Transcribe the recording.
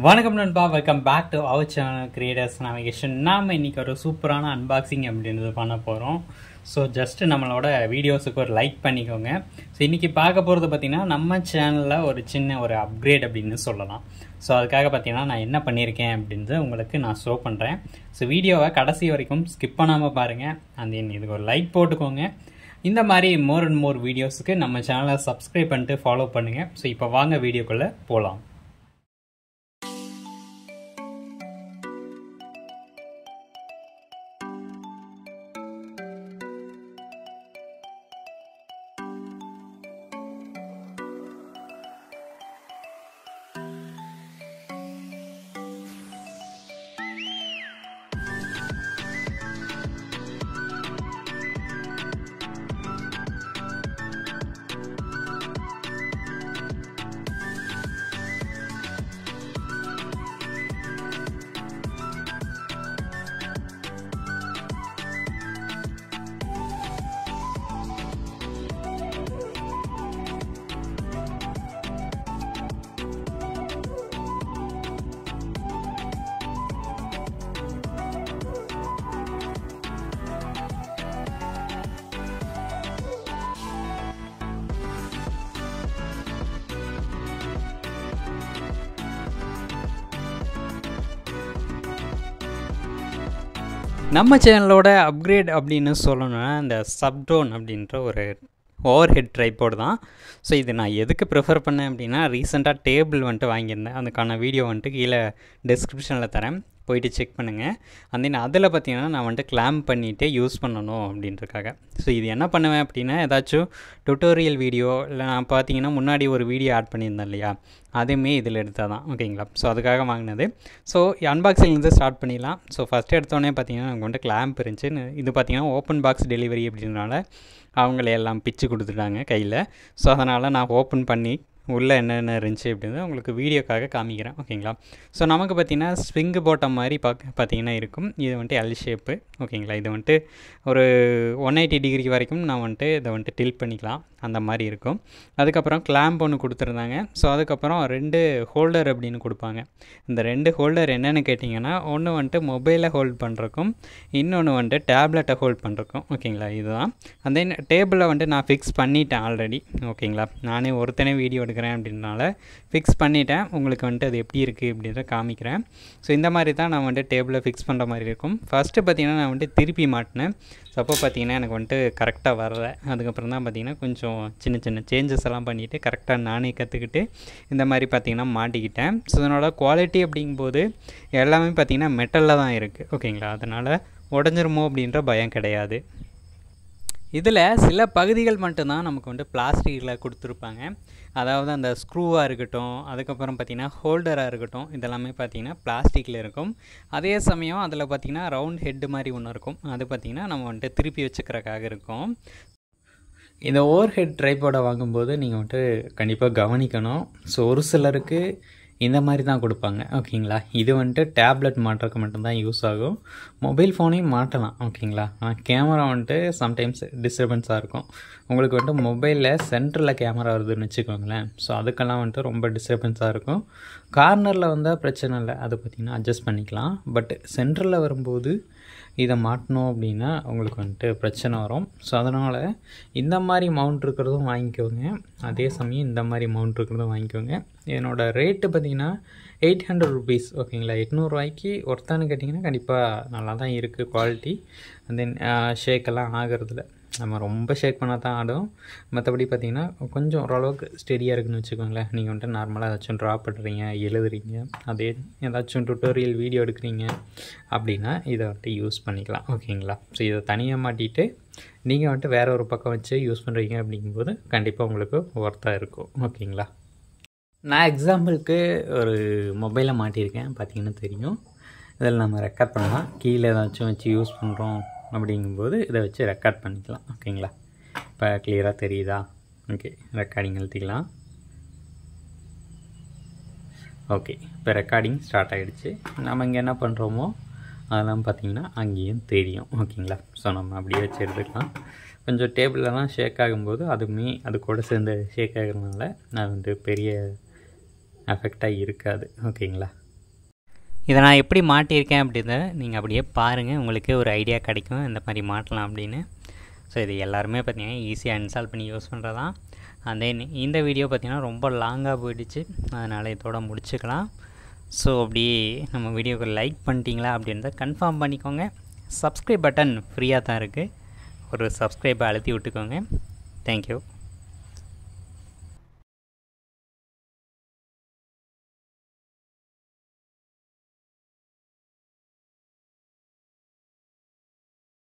வணக்கம் நண்பா, welcome back to our channel creators navigation. நாம் இன்றைக்கி ஒரு சூப்பரான அன்பாக்சிங் அப்படின்றது பண்ண போகிறோம். ஸோ ஜஸ்ட்டு நம்மளோட வீடியோஸுக்கு ஒரு லைக் பண்ணிக்கோங்க. ஸோ இன்றைக்கி பார்க்க போகிறது பார்த்திங்கன்னா நம்ம சேனலில் ஒரு சின்ன ஒரு அப்கிரேட் அப்படின்னு சொல்லலாம். ஸோ அதுக்காக பார்த்திங்கன்னா நான் என்ன பண்ணியிருக்கேன் அப்படின்றது உங்களுக்கு நான் ஷோ பண்ணுறேன். ஸோ வீடியோவை கடைசி வரைக்கும் ஸ்கிப் பண்ணாமல் பாருங்கள். அண்ட் இதுக்கு ஒரு லைக் போட்டுக்கோங்க. இந்த மாதிரி மோர் அண்ட் மோர் வீடியோஸுக்கு நம்ம சேனலை சப்ஸ்கிரைப் பண்ணிட்டு ஃபாலோ பண்ணுங்கள். ஸோ இப்போ வாங்க வீடியோக்குள்ளே போகலாம். நம்ம சேனலோட அப்கிரேட் அப்படின்னு சொல்லணும்னா இந்த சப்ட்ரோன் அப்படின்ற ஒரு ஓவர் ஹெட் ட்ரைபாட் தான். ஸோ இது நான் எதுக்கு ப்ரிஃபர் பண்ணேன் அப்படின்னா, ரீசெண்டாக டேபிள் வந்துட்டு வாங்கியிருந்தேன். அதுக்கான வீடியோ வந்துட்டு கீழே டிஸ்கிரிப்ஷனில் தரேன், போயிட்டு செக் பண்ணுங்கள். அந்த அதில் பார்த்தீங்கன்னா நான் வந்துட்டு கிளாம்ப் பண்ணிவிட்டு யூஸ் பண்ணணும் அப்படின்றக்காக. ஸோ இது என்ன பண்ணுவேன் அப்படின்னா, ஏதாச்சும் டுட்டோரியல் வீடியோ இல்லை நான் பார்த்தீங்கன்னா முன்னாடி ஒரு வீடியோ ஆட் பண்ணியிருந்தேன் இல்லையா, அதுவுமே இதில் எடுத்தால் தான் ஓகேங்களா. ஸோ அதுக்காக வாங்கினது. ஸோ அன்பாக்சிங்லேருந்து ஸ்டார்ட் பண்ணிடலாம். ஸோ ஃபஸ்ட்டு எடுத்தோடனே பார்த்தீங்கன்னா எனக்கு வந்துட்டு கிளாம்ப் இருந்துச்சு. இது பார்த்தீங்கன்னா ஓப்பன் பாக்ஸ் டெலிவரி அப்படின்றனால அவங்களே எல்லாம் பிச்சு கொடுத்துட்டாங்க கையில். ஸோ அதனால் நான் ஓப்பன் பண்ணி உள்ளே என்னென்ன இருந்துச்சு அப்படின்னு உங்களுக்கு வீடியோக்காக காமிக்கிறேன் ஓகேங்களா. ஸோ நமக்கு பார்த்திங்கன்னா ஸ்விங்கு போட்ட மாதிரி பார்த்திங்கன்னா இருக்கும். இது வந்துட்டு எல் ஷேப்பு ஓகேங்களா. இது வந்துட்டு ஒரு 180 டிகிரி வரைக்கும் நான் வந்துட்டு இதை வந்துட்டு டில்ட் பண்ணிக்கலாம், அந்த மாதிரி இருக்கும். அதுக்கப்புறம் கிளாம்ப் ஒன்று கொடுத்துருந்தாங்க. ஸோ அதுக்கப்புறம் 2 ஹோல்டர் அப்படின்னு கொடுப்பாங்க. இந்த 2 ஹோல்டர் என்னென்னு கேட்டிங்கன்னா, ஒன்று வந்துட்டு மொபைலை ஹோல்ட் பண்ணுறக்கும், இன்னொன்று வந்துட்டு டேப்லெட்டை ஹோல்ட் பண்ணுறக்கும் ஓகேங்களா. இதுதான். அந்த டேபிளை வந்துட்டு நான் ஃபிக்ஸ் பண்ணிட்டேன் ஆல்ரெடி ஓகேங்களா. நானே ஒருத்தனே வீடியோ எடுக்கிறேன் அப்படின்றனால ஃபிக்ஸ் பண்ணிட்டேன். உங்களுக்கு வந்துட்டு அது எப்படி இருக்குது அப்படின்றத காமிக்கிறேன். ஸோ இந்த மாதிரி தான் நான் வந்துட்டு டேபிளை ஃபிக்ஸ் பண்ணுற மாதிரி இருக்கும். ஃபஸ்ட்டு பார்த்திங்கன்னா நான் வந்துட்டு திருப்பி மாட்டினேன். ஸோ அப்போ பார்த்திங்கன்னா எனக்கு வந்துட்டு கரெக்டாக வரல. அதுக்கப்புறம் தான் பார்த்திங்கன்னா கொஞ்சம் சின்ன சின்ன சேஞ்சஸ் எல்லாம் பண்ணிவிட்டு கரெக்டாக நானே கற்றுக்கிட்டு இந்த மாதிரி பார்த்திங்கன்னா மாட்டிக்கிட்டேன். ஸோ அதனோட குவாலிட்டி அப்படிங்கும்போது எல்லாமே பார்த்திங்கன்னா மெட்டலில் தான் இருக்குது ஓகேங்களா. அதனால் உடஞ்சிருமோ அப்படின்ற பயம் கிடையாது. இதில் சில பகுதிகள் மட்டும்தான் நமக்கு வந்துட்டு பிளாஸ்டிக்கில் கொடுத்துருப்பாங்க. அதாவது அந்த ஸ்க்ரூவாக இருக்கட்டும், அதுக்கப்புறம் பார்த்திங்கன்னா ஹோல்டராக இருக்கட்டும், இதெல்லாமே பார்த்திங்கன்னா பிளாஸ்டிக்கில் இருக்கும். அதே சமயம் அதில் பார்த்திங்கன்னா ரவுண்ட் ஹெட்டு மாதிரி ஒன்று இருக்கும். அது பார்த்திங்கன்னா நம்ம வந்துட்டு திருப்பி வச்சுக்கிறக்காக இருக்கும். இந்த ஓவர் ஹெட் ட்ரைபாடை வாங்கும்போது நீங்கள் வந்துட்டு கண்டிப்பாக கவனிக்கணும். ஸோ ஒரு சிலருக்கு இந்த மாதிரி தான் கொடுப்பாங்க ஓகேங்களா. இது வந்துட்டு டேப்லெட் மாட்டுறதுக்கு மட்டும்தான் யூஸ் ஆகும். மொபைல் ஃபோனையும் மாட்டலாம் ஓகேங்களா. ஆனால் கேமரா வந்துட்டு சம்டைம்ஸ் டிஸ்டர்பன்ஸாக இருக்கும். உங்களுக்கு வந்துட்டு மொபைலில் சென்டரில் கேமரா வருதுன்னு வச்சுக்கோங்களேன். ஸோ அதுக்கெல்லாம் வந்துட்டு ரொம்ப டிஸ்டர்பன்ஸாக இருக்கும். கார்னரில் வந்தால் பிரச்சனை இல்லை, அதை பார்த்திங்கன்னா அட்ஜஸ்ட் பண்ணிக்கலாம். பட் சென்டரில் வரும்போது இதை மாட்டணும் அப்படின்னா உங்களுக்கு வந்துட்டு பிரச்சனை வரும். ஸோ அதனால் இந்த மாதிரி மவுண்ட் இருக்கிறதும் வாங்கிக்கோங்க, அதே சமயம் இந்த மாதிரி மவுண்ட் இருக்கிறதும் வாங்கிக்கோங்க. என்னோடய ரேட்டு பார்த்திங்கன்னா 800 ருபீஸ் ஓகேங்களா. 800 ரூபாய்க்கு ஒர்த்தானு கேட்டிங்கன்னா கண்டிப்பாக நல்லா தான் இருக்குது குவாலிட்டி. அண்ட் தென் ஷேக்கெல்லாம் ஆகிறதுல நம்ம ரொம்ப ஷேக் பண்ணால் தான் ஆடும். மற்றபடி பார்த்திங்கன்னா கொஞ்சம் ஓரளவுக்கு ஸ்டெடியாக இருக்குதுன்னு வச்சுக்கோங்களேன். நீங்கள் வந்துட்டு நார்மலாக ஏதாச்சும் ட்ரா பண்ணுறீங்க, எழுதுறீங்க, அதே ஏதாச்சும் டுட்டோரியல் வீடியோ எடுக்கிறீங்க அப்படின்னா இதை வந்துட்டு யூஸ் பண்ணிக்கலாம் ஓகேங்களா. ஸோ இதை தனியாக மாட்டிட்டு நீங்கள் வந்துட்டு வேறு ஒரு பக்கம் வச்சு யூஸ் பண்ணுறீங்க அப்படிங்கும்போது கண்டிப்பாக உங்களுக்கு ஒர்த்தாக இருக்கும் ஓகேங்களா. நான் எக்ஸாம்பிளுக்கு ஒரு மொபைலை மாட்டியிருக்கேன், பார்த்திங்கன்னா தெரியும். இதில் நம்ம ரெக்கார்ட் பண்ணலாம். கீழே ஏதாச்சும் வச்சு யூஸ் பண்ணுறோம் அப்படிங்கும்போது இதை வச்சு ரெக்கார்ட் பண்ணிக்கலாம் ஓகேங்களா. இப்போ கிளியராக தெரியுதா? ஓகே, ரெக்கார்டிங் அழுத்திக்கலாம். ஓகே, இப்போ ரெக்கார்டிங் ஸ்டார்ட் ஆகிடுச்சு. நம்ம இங்கே என்ன பண்ணுறோமோ அதெல்லாம் பார்த்திங்கன்னா அங்கேயும் தெரியும் ஓகேங்களா. ஸோ நம்ம அப்படியே வச்சு எடுத்துக்கலாம். கொஞ்சம் டேபிளெலாம் ஷேக் ஆகும்போது அதுவுமே அது கூட சேர்ந்து ஷேக் ஆகிறதுனால அது வந்து பெரிய எஃபெக்டாக இருக்காது ஓகேங்களா. இதை நான் எப்படி மாட்டியிருக்கேன் அப்படின்னு நீங்கள் அப்படியே பாருங்கள், உங்களுக்கு ஒரு ஐடியா கிடைக்கும் இந்த மாதிரி மாட்டலாம் அப்படின்னு. ஸோ இது எல்லாருமே பார்த்திங்கன்னா ஈஸியாக இன்ஸ்டால் பண்ணி யூஸ் பண்ணுறதான். அண்ட் தென் இந்த வீடியோ பார்த்திங்கன்னா ரொம்ப லாங்காக போயிடுச்சு, அதனால் இதோட முடிச்சுக்கலாம். ஸோ அப்படி நம்ம வீடியோக்கு லைக் பண்ணிட்டீங்களா அப்படின்றத கன்ஃபார்ம் பண்ணிக்கோங்க. சப்ஸ்கிரைப் பட்டன் ஃப்ரீயாக தான் இருக்குது, ஒரு சப்ஸ்கிரைப்பை அழுத்தி விட்டுக்கோங்க. தேங்க்யூ.